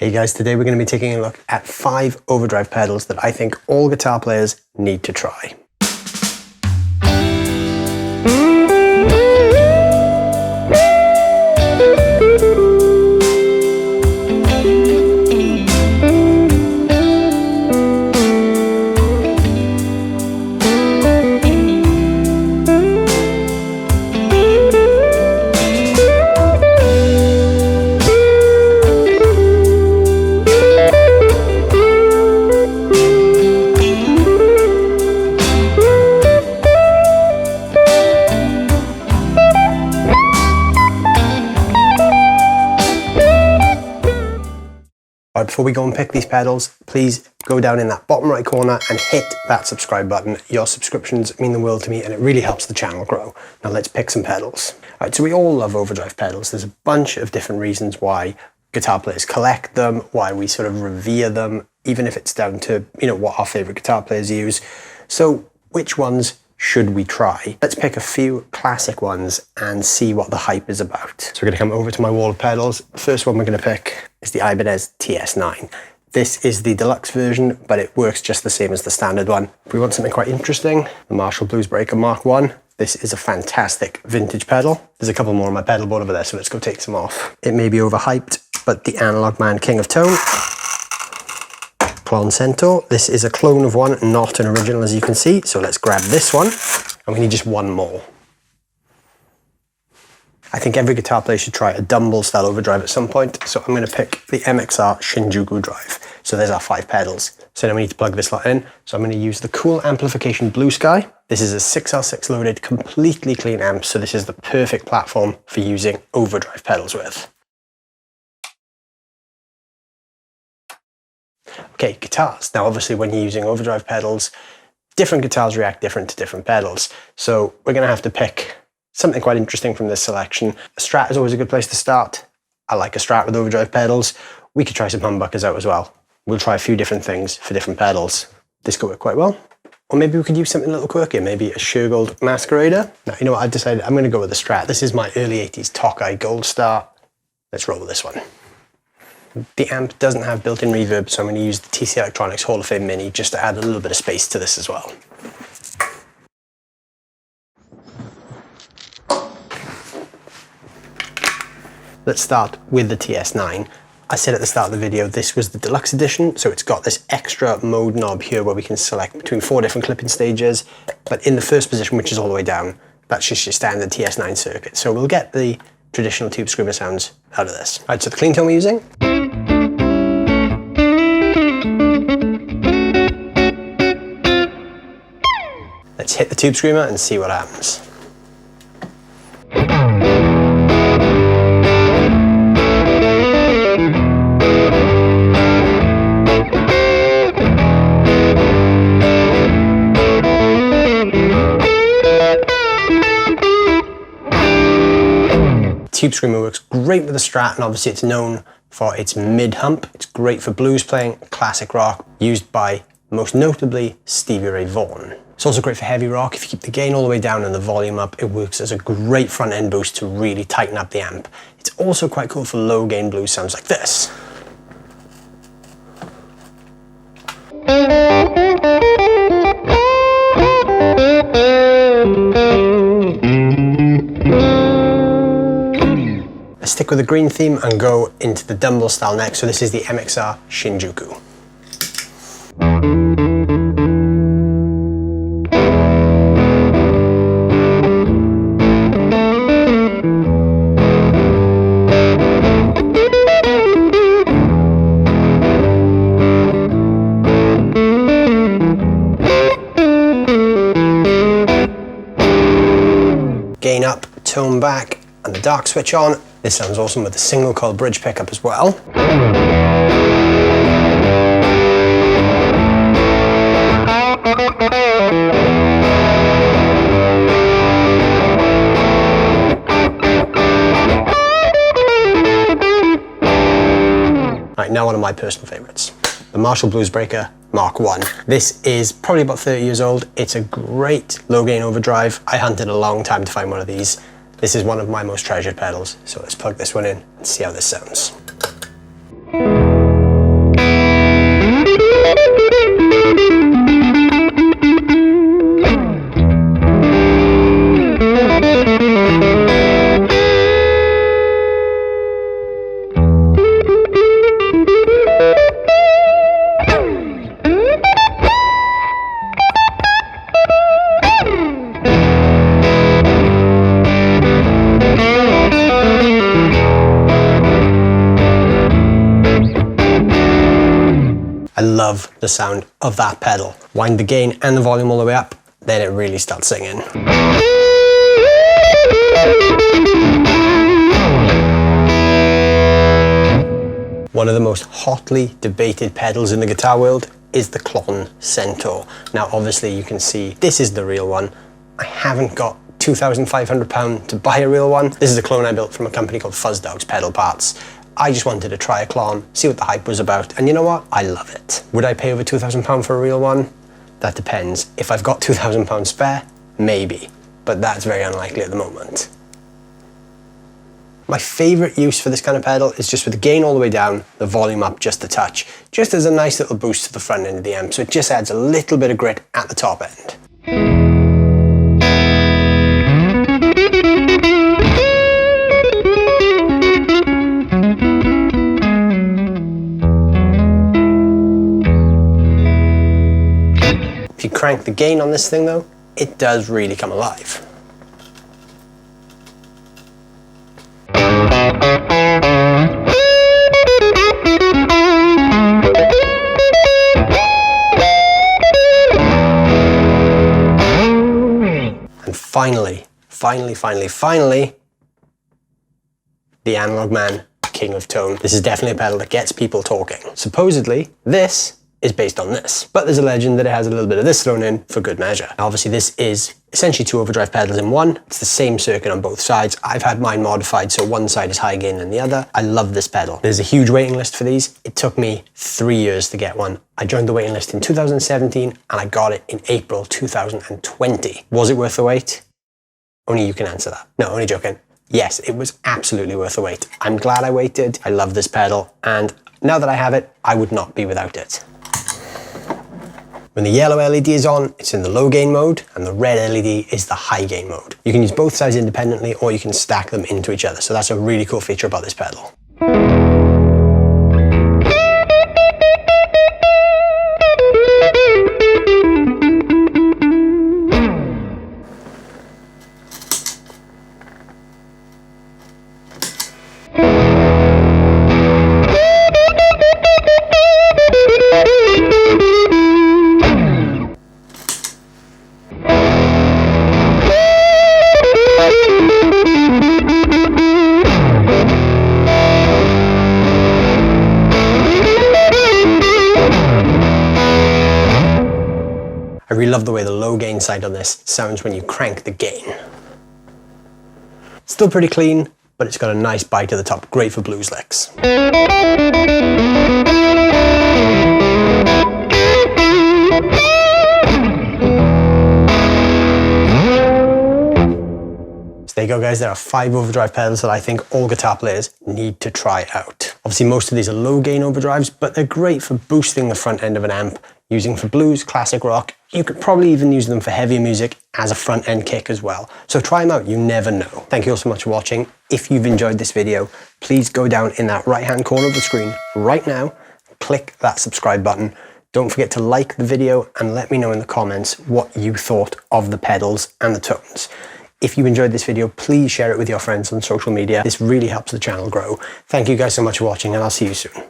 Hey guys, today we're going to be taking a look at 5 overdrive pedals that I think all guitar players need to try. Before we go and pick these pedals, please go down in that bottom right corner and hit that subscribe button. Your subscriptions mean the world to me and it really helps the channel grow. Now let's pick some pedals. All right, so we all love overdrive pedals. There's a bunch of different reasons why guitar players collect them, why we sort of revere them, even if it's down to, what our favorite guitar players use. So which ones should we try? Let's pick a few classic ones and see what the hype is about. So we're going to come over to my wall of pedals. The first one we're going to pick is the Ibanez TS9. This is the deluxe version, but it works just the same as the standard one. If we want something quite interesting, the Marshall Bluesbreaker Mk1. This is a fantastic vintage pedal. There's a couple more on my pedal board over there, so let's go take some off. It may be overhyped, but the Analogman King of Tone. Klon Centaur. This is a clone of one, not an original as you can see. So let's grab this one, and we need just one more. I think every guitar player should try a dumbbell style overdrive at some point. So I'm going to pick the MXR Shin Juku drive. So there's our 5 pedals. So now we need to plug this lot in. So I'm going to use the Kool Amplification Blue Sky. This is a 6L6 loaded, completely clean amp. So this is the perfect platform for using overdrive pedals with. Okay, guitars. Now, obviously, when you're using overdrive pedals, different guitars react different to different pedals. So we're going to have to pick something quite interesting from this selection. A Strat is always a good place to start. I like a Strat with overdrive pedals. We could try some humbuckers out as well. We'll try a few different things for different pedals. This could work quite well. Or maybe we could use something a little quirkier, maybe a Shergold Masquerader. Now, you know what? I've decided I'm going to go with a Strat. This is my early 80s Tokai Gold Star. Let's roll with this one. The amp doesn't have built-in reverb, so I'm going to use the TC Electronics Hall of Fame Mini just to add a little bit of space to this as well. Let's start with the TS9. I said at the start of the video, this was the deluxe edition, so it's got this extra mode knob here where we can select between 4 different clipping stages, but in the first position, which is all the way down, that's just your standard TS9 circuit. So we'll get the traditional Tubescreamer sounds out of this. All right, so the clean tone we're using. Let's hit the Tubescreamer and see what happens. Tubescreamer works great with the Strat, and obviously it's known for its mid-hump. It's great for blues playing, classic rock, used by, most notably, Stevie Ray Vaughan. It's also great for heavy rock. If you keep the gain all the way down and the volume up, it works as a great front-end boost to really tighten up the amp. It's also quite cool for low-gain blues sounds like this. Let's stick with the green theme and go into the dumbbell style next. So this is the MXR Shin Juku. Gain up, tone back, and the dark switch on. This sounds awesome with a single coil bridge pickup as well. Right, now one of my personal favorites, the Marshall Bluesbreaker Mk1. This is probably about 30 years old. It's a great low gain overdrive. I hunted a long time to find one of these. This is one of my most treasured pedals, so let's plug this one in and see how this sounds. I love the sound of that pedal. Wind the gain and the volume all the way up, then it really starts singing. One of the most hotly debated pedals in the guitar world is the Klon Centaur. Now obviously you can see this is the real one. I haven't got £2,500 to buy a real one. This is a clone I built from a company called Fuzzdogs Pedal Parts. I just wanted to try a Klon, see what the hype was about, and you know what? I love it. Would I pay over £2,000 for a real one? That depends. If I've got £2,000 spare, maybe, but that's very unlikely at the moment. My favourite use for this kind of pedal is just with the gain all the way down, the volume up just a touch, just as a nice little boost to the front end of the amp, so it just adds a little bit of grit at the top end. If you crank the gain on this thing though, it does really come alive. And finally, the Analogman King of Tone. This is definitely a pedal that gets people talking. Supposedly, this is based on this, but there's a legend that it has a little bit of this thrown in for good measure. Obviously this is essentially two overdrive pedals in one. It's the same circuit on both sides. I've had mine modified so one side is high gain than the other. I love this pedal. There's a huge waiting list for these. It took me 3 years to get one. I joined the waiting list in 2017 and I got it in April 2020. Was it worth the wait? Only you can answer that. No, only joking. Yes, it was absolutely worth the wait. I'm glad I waited. I love this pedal, and now that I have it, I would not be without it. When the yellow LED is on, it's in the low gain mode, and the red LED is the high gain mode. You can use both sides independently, or you can stack them into each other. So that's a really cool feature about this pedal. I really love the way the low gain side on this sounds when you crank the gain. Still pretty clean, but it's got a nice bite at the top, great for blues licks. So there you go guys, there are 5 overdrive pedals that I think all guitar players need to try out. Obviously most of these are low gain overdrives, but they're great for boosting the front end of an amp, using for blues, classic rock. You could probably even use them for heavier music as a front end kick as well. So try them out, you never know. Thank you all so much for watching. If you've enjoyed this video, please go down in that right hand corner of the screen right now, click that subscribe button. Don't forget to like the video and let me know in the comments what you thought of the pedals and the tones. If you enjoyed this video, please share it with your friends on social media. This really helps the channel grow. Thank you guys so much for watching, and I'll see you soon.